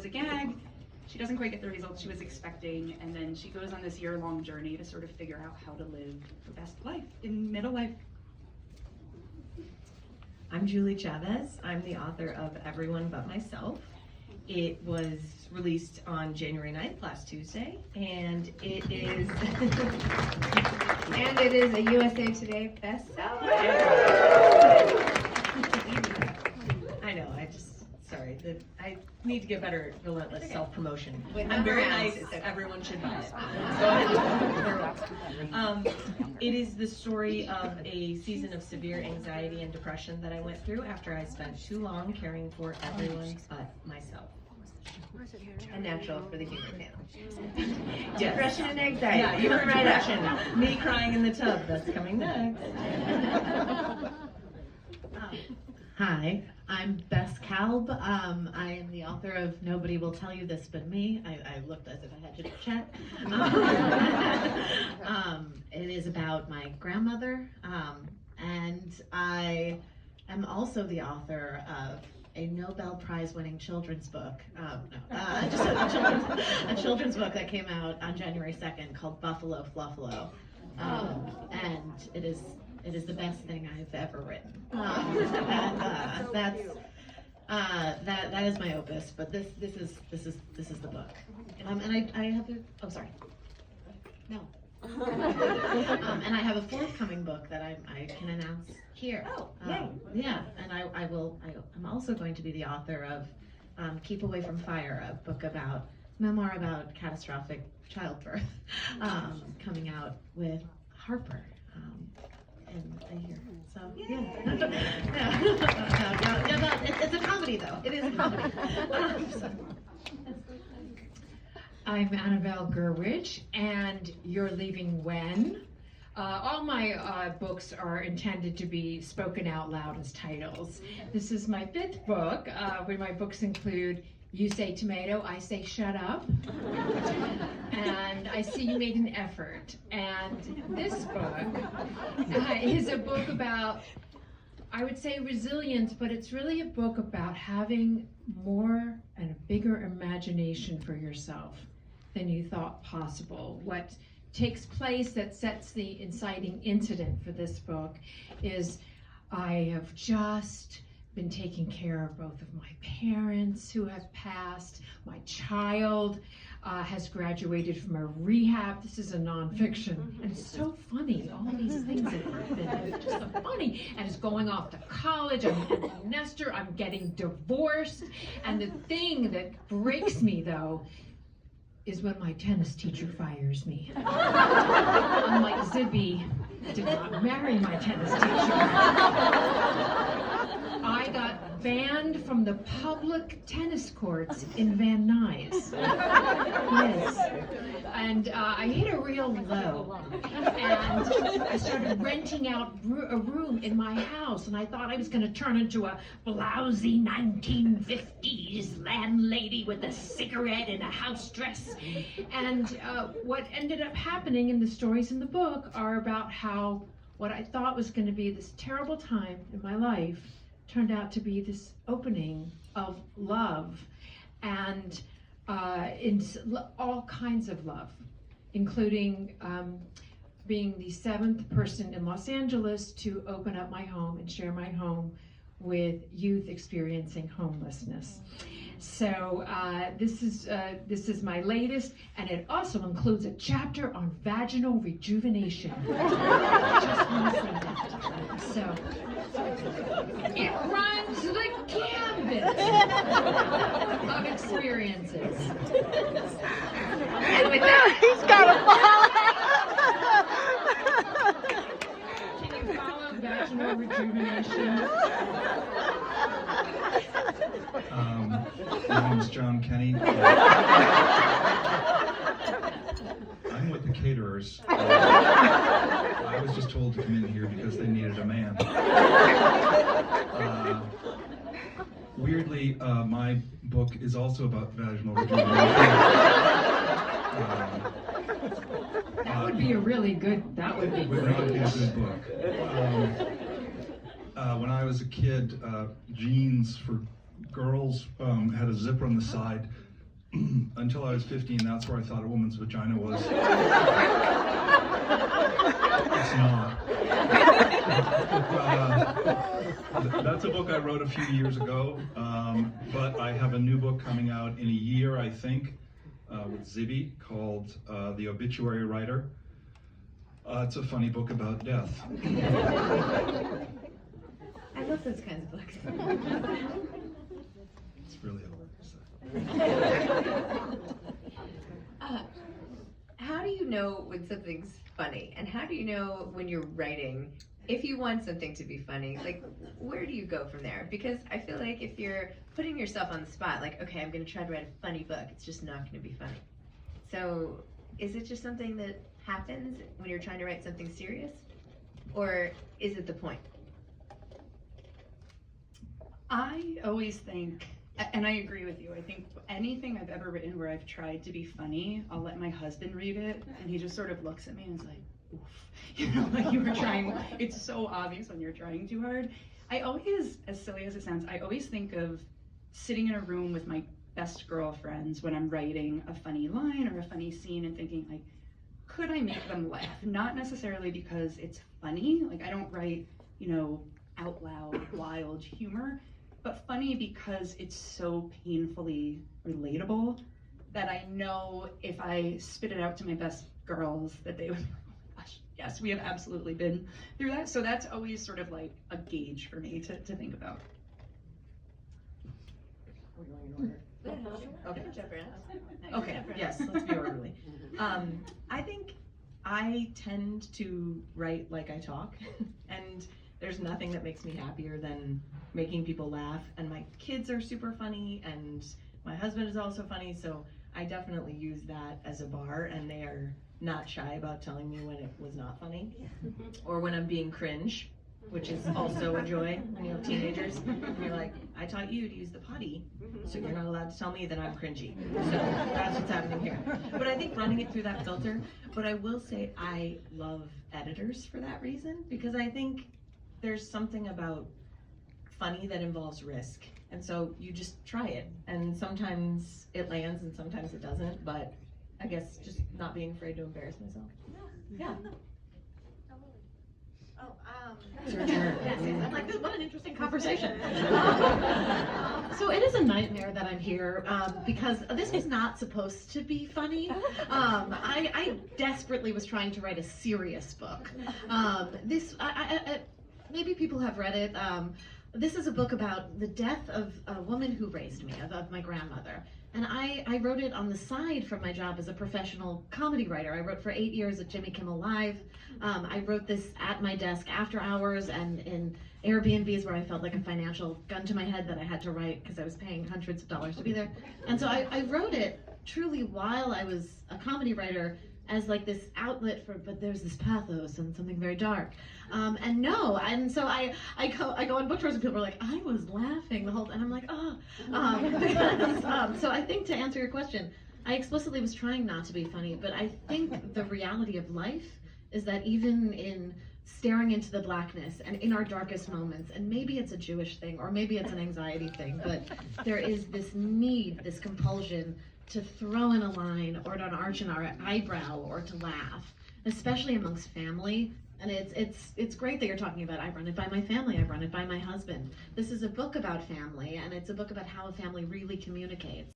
as a gag, she doesn't quite get the results she was expecting, and then she goes on this year-long journey to sort of figure out how to live her best life in middle life. I'm Julie Chavez. I'm the author of Everyone But Myself. It was released on January 9th, last Tuesday, and it is and it is a USA Today bestseller. I know, sorry, I need to get better at relentless self-promotion. With I'm very numbers, nice, it's okay. everyone should buy it. It is the story of a season of severe anxiety and depression that I went through after I spent too long caring for everyone but myself. A natural for the human family. Yes. Depression and anxiety. Yeah, you heard right depression. up. Me crying in the tub, that's coming next. Hi, I'm Bess Kalb. I am the author of Nobody Will Tell You This But Me. I looked as if I had to chat. It is about my grandmother, and I am also the author of a Nobel Prize winning children's book, just a children's book that came out on January 2nd called Buffalo Fluffalo. And it is the best thing I've ever written. That is my opus, but this is the book. And I have sorry. No. And I have a forthcoming book that I can announce here. Oh, yay. Yeah, and I'm also going to be the author of Keep Away from Fire, a book memoir about catastrophic childbirth, coming out with Harper in a year. So yeah. It's a comedy though. It is a comedy. I'm AnnaBelle Gurwitch, and You're Leaving When. All my books are intended to be spoken out loud as titles. This is my 5th book, where my books include You Say Tomato, I Say Shut Up, and I See You Made an Effort. And this book is a book about, I would say, resilience, but it's really a book about having more and a bigger imagination for yourself than you thought possible. What takes place that sets the inciting incident for this book is I have just been taking care of both of my parents who have passed. My child has graduated from a rehab. This is a nonfiction, and it's so funny. All these things that happen, it's just so funny. And it's going off to college. I'm an empty nester. I'm getting divorced. And the thing that breaks me, though, is when my tennis teacher fires me. Unlike Zibby, I did not marry my tennis teacher. I got banned from the public tennis courts in Van Nuys. Yes. And I hit a real low. And I started renting out a room in my house, and I thought I was going to turn into a blousy 1950s landlady with a cigarette and a house dress. And what ended up happening in the stories in the book are about how what I thought was going to be this terrible time in my life turned out to be this opening of love, and in all kinds of love, including being the 7th person in Los Angeles to open up my home and share my home with youth experiencing homelessness. So this is my latest, and it also includes a chapter on vaginal rejuvenation. I just want to say that. So it runs the gambit of experiences. And with that, He's got Can you follow vaginal rejuvenation? My name is John Kenney. I'm with the caterers. I was just told to come in here because they needed a man. Weirdly, my book is also about vaginal rejuvenation. That would be a really good, that would be It would great. not be a good book. When I was a kid, jeans for girls had a zipper on the side until I was 15, that's where I thought a woman's vagina was. It's not. That's a book I wrote a few years ago, but I have a new book coming out in a year, I think, with Zibby, called The Obituary Writer. It's a funny book about death. I love those kinds of books. It's really all How do you know when something's funny? And how do you know when you're writing, if you want something to be funny, like, where do you go from there? Because I feel like if you're putting yourself on the spot, like, okay, I'm gonna try to write a funny book, it's just not gonna be funny. So, is it just something that happens when you're trying to write something serious? Or is it the point? I always think, and I agree with you, I think anything I've ever written where I've tried to be funny, I'll let my husband read it, and he just sort of looks at me and is like, oof. You know, like you were trying, it's so obvious when you're trying too hard. I always, as silly as it sounds, I always think of sitting in a room with my best girlfriends when I'm writing a funny line or a funny scene and thinking, like, could I make them laugh? Not necessarily because it's funny, like I don't write, you know, out loud, wild humor, but funny because it's so painfully relatable that I know if I spit it out to my best girls that they would be like, oh my gosh, yes, we have absolutely been through that. So that's always sort of like a gauge for me to think about. We're going in order. Okay. Jump around. Okay, yes, let's be orderly. I think I tend to write like I talk, and there's nothing that makes me happier than making people laugh. And my kids are super funny, and my husband is also funny, so I definitely use that as a bar, and they are not shy about telling me when it was not funny, or when I'm being cringe, which is also a joy when you have teenagers. And you're like, I taught you to use the potty, so you're not allowed to tell me that I'm cringy. So that's what's happening here. But I think running it through that filter, but I will say I love editors for that reason, because I think there's something about funny that involves risk. And so you just try it, and sometimes it lands and sometimes it doesn't, but I guess just not being afraid to embarrass myself. Yeah. Yes, yes. I'm like, what an interesting conversation. So it is a nightmare that I'm here because this is not supposed to be funny. I desperately was trying to write a serious book. Maybe people have read it. This is a book about the death of a woman who raised me, of my grandmother. And I wrote it on the side from my job as a professional comedy writer. I wrote for 8 years at Jimmy Kimmel Live. I wrote this at my desk after hours and in Airbnbs where I felt like a financial gun to my head that I had to write because I was paying hundreds of dollars to be there. And so I wrote it truly while I was a comedy writer as like this outlet for, but there's this pathos and something very dark. And so I go on book tours and people are like, I was laughing the whole time. And I'm like, oh. So I think to answer your question, I explicitly was trying not to be funny, but I think the reality of life is that even in staring into the blackness and in our darkest moments, and maybe it's a Jewish thing or maybe it's an anxiety thing, but there is this need, this compulsion to throw in a line or to arch an eyebrow or to laugh, especially amongst family. And it's great that you're talking about, I run it by my family, I run it by my husband. This is a book about family, and it's a book about how a family really communicates.